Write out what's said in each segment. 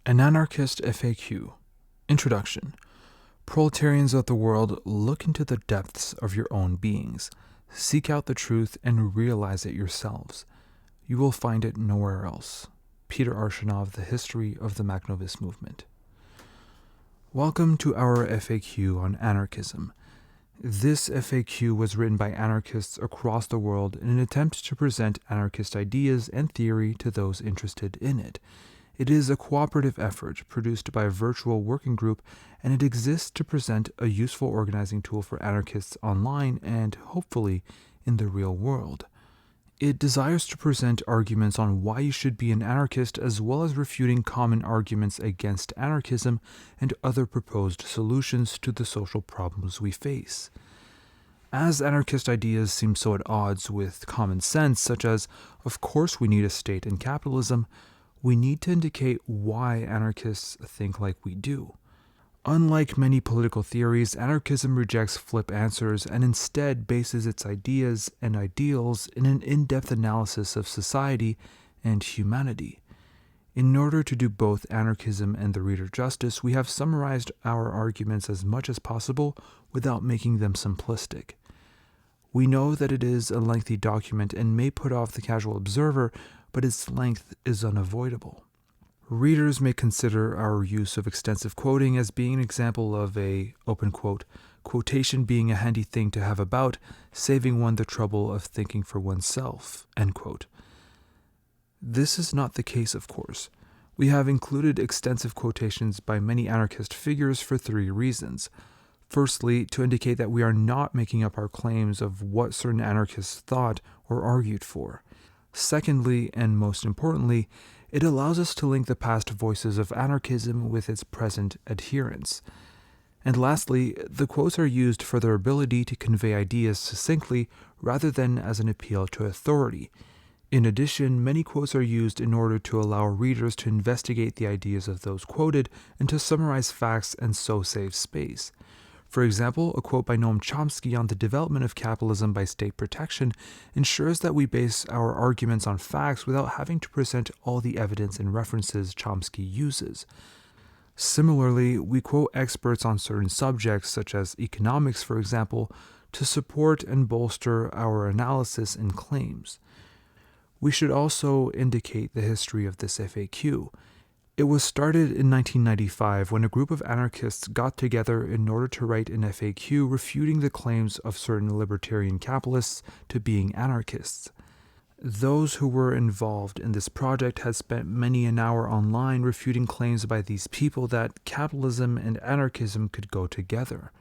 An Anarchist FAQ. Introduction. Proletarians of the world, look into the depths of your own beings. Seek out the truth and realize it yourselves. You will find it nowhere else. Peter Arshinov, The History of the Makhnovist Movement. Welcome to our FAQ on anarchism. This FAQ was written by anarchists across the world in an attempt to present anarchist ideas and theory to those interested in it. It is a cooperative effort produced by a virtual working group, and it exists to present a useful organizing tool for anarchists online and, hopefully, in the real world. It desires to present arguments on why you should be an anarchist, as well as refuting common arguments against anarchism and other proposed solutions to the social problems we face. As anarchist ideas seem so at odds with common sense, such as, of course we need a state and capitalism, we need to indicate why anarchists think like we do. Unlike many political theories, anarchism rejects flip answers and instead bases its ideas and ideals in an in-depth analysis of society and humanity. In order to do both anarchism and the reader justice, we have summarized our arguments as much as possible without making them simplistic. We know that it is a lengthy document and may put off the casual observer, but its length is unavoidable. Readers may consider our use of extensive quoting as being an example of a, open quote, quotation being a handy thing to have about, saving one the trouble of thinking for oneself, end quote. This is not the case, of course. We have included extensive quotations by many anarchist figures for three reasons. Firstly, to indicate that we are not making up our claims of what certain anarchists thought or argued for. Secondly, and most importantly, it allows us to link the past voices of anarchism with its present adherents. And lastly, the quotes are used for their ability to convey ideas succinctly rather than as an appeal to authority. In addition, many quotes are used in order to allow readers to investigate the ideas of those quoted and to summarize facts and so save space. For example, a quote by Noam Chomsky on the development of capitalism by state protection ensures that we base our arguments on facts without having to present all the evidence and references Chomsky uses. Similarly, we quote experts on certain subjects, such as economics, for example, to support and bolster our analysis and claims. We should also indicate the history of this FAQ. It was started in 1995 when a group of anarchists got together in order to write an FAQ refuting the claims of certain libertarian capitalists to being anarchists. Those who were involved in this project had spent many an hour online refuting claims by these people that capitalism and anarchism could go together.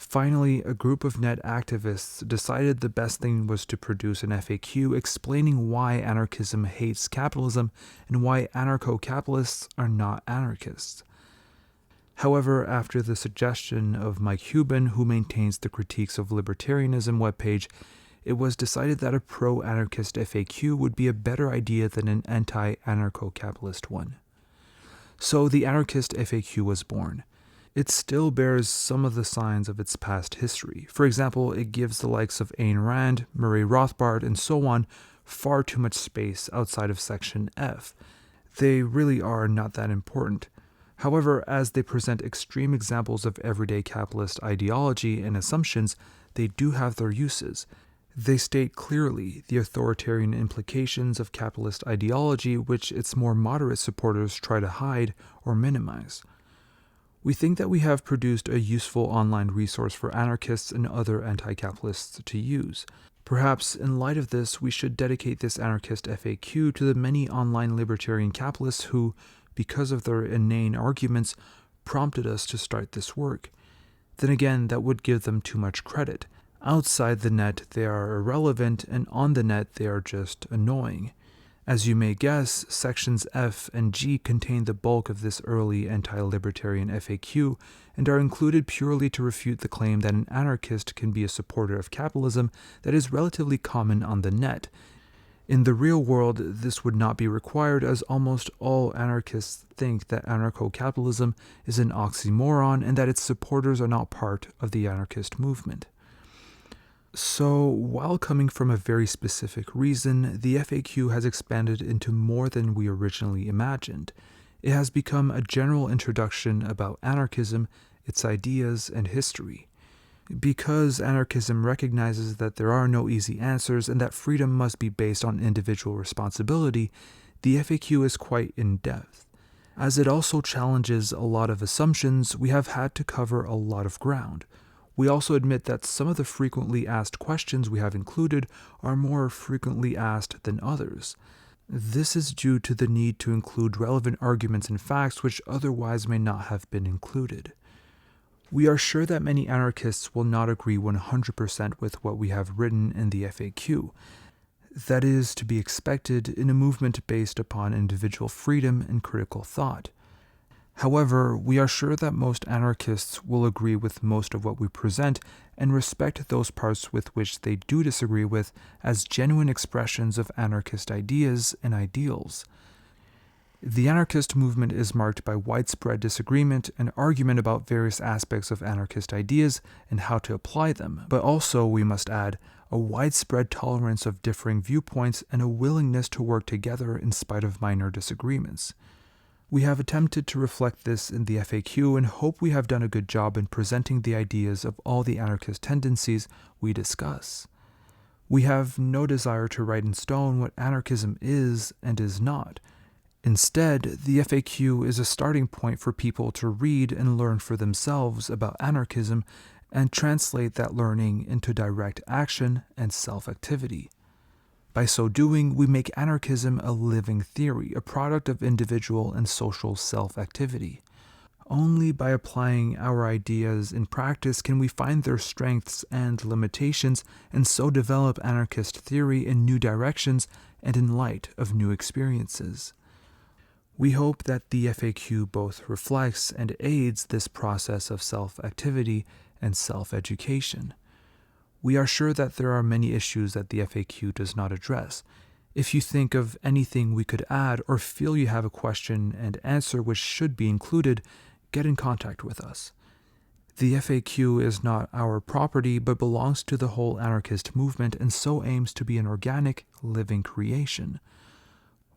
Finally, a group of net activists decided the best thing was to produce an FAQ explaining why anarchism hates capitalism and why anarcho-capitalists are not anarchists. However, after the suggestion of Mike Hubin, who maintains the Critiques of Libertarianism webpage, it was decided that a pro-anarchist FAQ would be a better idea than an anti-anarcho-capitalist one. So the anarchist FAQ was born. It still bears some of the signs of its past history. For example, it gives the likes of Ayn Rand, Murray Rothbard, and so on far too much space outside of section F. They really are not that important. However, as they present extreme examples of everyday capitalist ideology and assumptions, they do have their uses. They state clearly the authoritarian implications of capitalist ideology, which its more moderate supporters try to hide or minimize. We think that we have produced a useful online resource for anarchists and other anti-capitalists to use. Perhaps, in light of this, we should dedicate this anarchist FAQ to the many online libertarian capitalists who, because of their inane arguments, prompted us to start this work. Then again, that would give them too much credit. Outside the net, they are irrelevant, and on the net, they are just annoying. As you may guess, sections F and G contain the bulk of this early anti-libertarian FAQ and are included purely to refute the claim that an anarchist can be a supporter of capitalism that is relatively common on the net. In the real world, this would not be required, as almost all anarchists think that anarcho-capitalism is an oxymoron and that its supporters are not part of the anarchist movement. So, while coming from a very specific reason, the FAQ has expanded into more than we originally imagined. It has become a general introduction about anarchism, its ideas, and history. Because anarchism recognizes that there are no easy answers and that freedom must be based on individual responsibility, the FAQ is quite in-depth. As it also challenges a lot of assumptions, we have had to cover a lot of ground. We also admit that some of the frequently asked questions we have included are more frequently asked than others. This is due to the need to include relevant arguments and facts which otherwise may not have been included. We are sure that many anarchists will not agree 100% with what we have written in the FAQ. That is to be expected in a movement based upon individual freedom and critical thought. However, we are sure that most anarchists will agree with most of what we present and respect those parts with which they do disagree with as genuine expressions of anarchist ideas and ideals. The anarchist movement is marked by widespread disagreement and argument about various aspects of anarchist ideas and how to apply them, but also, we must add, a widespread tolerance of differing viewpoints and a willingness to work together in spite of minor disagreements. We have attempted to reflect this in the FAQ and hope we have done a good job in presenting the ideas of all the anarchist tendencies we discuss. We have no desire to write in stone what anarchism is and is not. Instead, the FAQ is a starting point for people to read and learn for themselves about anarchism and translate that learning into direct action and self-activity. By so doing, we make anarchism a living theory, a product of individual and social self-activity. Only by applying our ideas in practice can we find their strengths and limitations and so develop anarchist theory in new directions and in light of new experiences. We hope that the FAQ both reflects and aids this process of self-activity and self-education. We are sure that there are many issues that the FAQ does not address. If you think of anything we could add or feel you have a question and answer which should be included, get in contact with us. The FAQ is not our property but belongs to the whole anarchist movement and so aims to be an organic, living creation.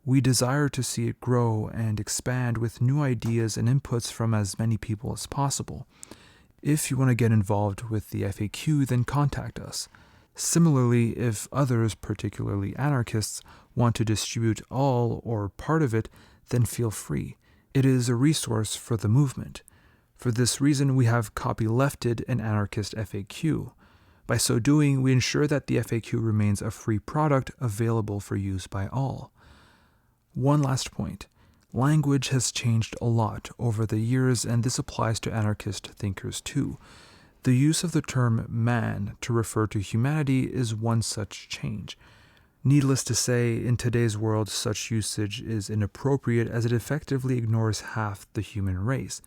We desire to see it grow and expand with new ideas and inputs from as many people as possible. If you want to get involved with the FAQ, then contact us. Similarly, if others, particularly anarchists, want to distribute all or part of it, then feel free. It is a resource for the movement. For this reason, we have copylefted an anarchist FAQ. By so doing, we ensure that the FAQ remains a free product available for use by all. One last point. Language has changed a lot over the years, and this applies to anarchist thinkers too. The use of the term man to refer to humanity is one such change. Needless to say, in today's world, such usage is inappropriate as it effectively ignores half the human race.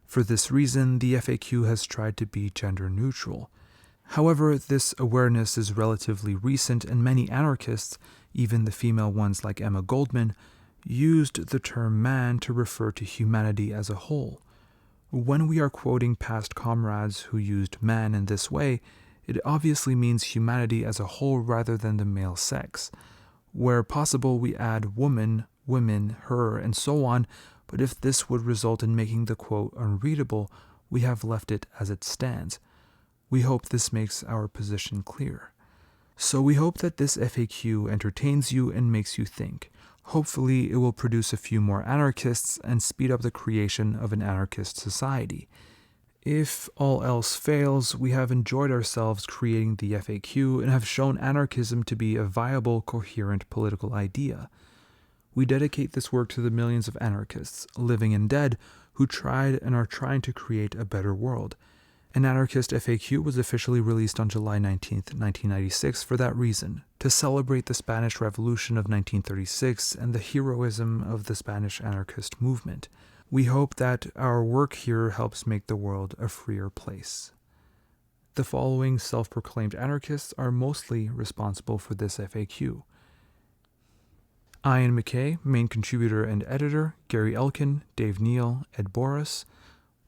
For this reason, the FAQ has tried to be gender neutral. However, this awareness is relatively recent, and many anarchists, even the female ones like Emma Goldman, used the term man to refer to humanity as a whole. When we are quoting past comrades who used man in this way, it obviously means humanity as a whole rather than the male sex. Where possible, we add woman, women, her, and so on, but if this would result in making the quote unreadable, we have left it as it stands. We hope this makes our position clear. So we hope that this FAQ entertains you and makes you think. Hopefully, it will produce a few more anarchists and speed up the creation of an anarchist society. If all else fails, we have enjoyed ourselves creating the FAQ and have shown anarchism to be a viable, coherent political idea. We dedicate this work to the millions of anarchists, living and dead, who tried and are trying to create a better world. An anarchist FAQ was officially released on July 19, 1996 for that reason, to celebrate the Spanish Revolution of 1936 and the heroism of the Spanish anarchist movement. We hope that our work here helps make the world a freer place. The following self-proclaimed anarchists are mostly responsible for this FAQ. Ian McKay, main contributor and editor, Gary Elkin, Dave Neal, Ed Boris.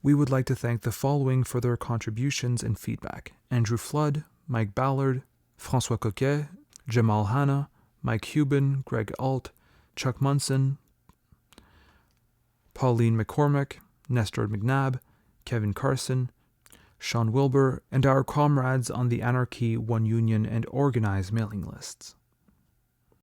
We would like to thank the following for their contributions and feedback: Andrew Flood, Mike Ballard, François Coquet, Jamal Hanna, Mike Hubin, Greg Alt, Chuck Munson, Pauline McCormick, Nestor McNabb, Kevin Carson, Sean Wilbur, and our comrades on the Anarchy, One Union, and Organize mailing lists.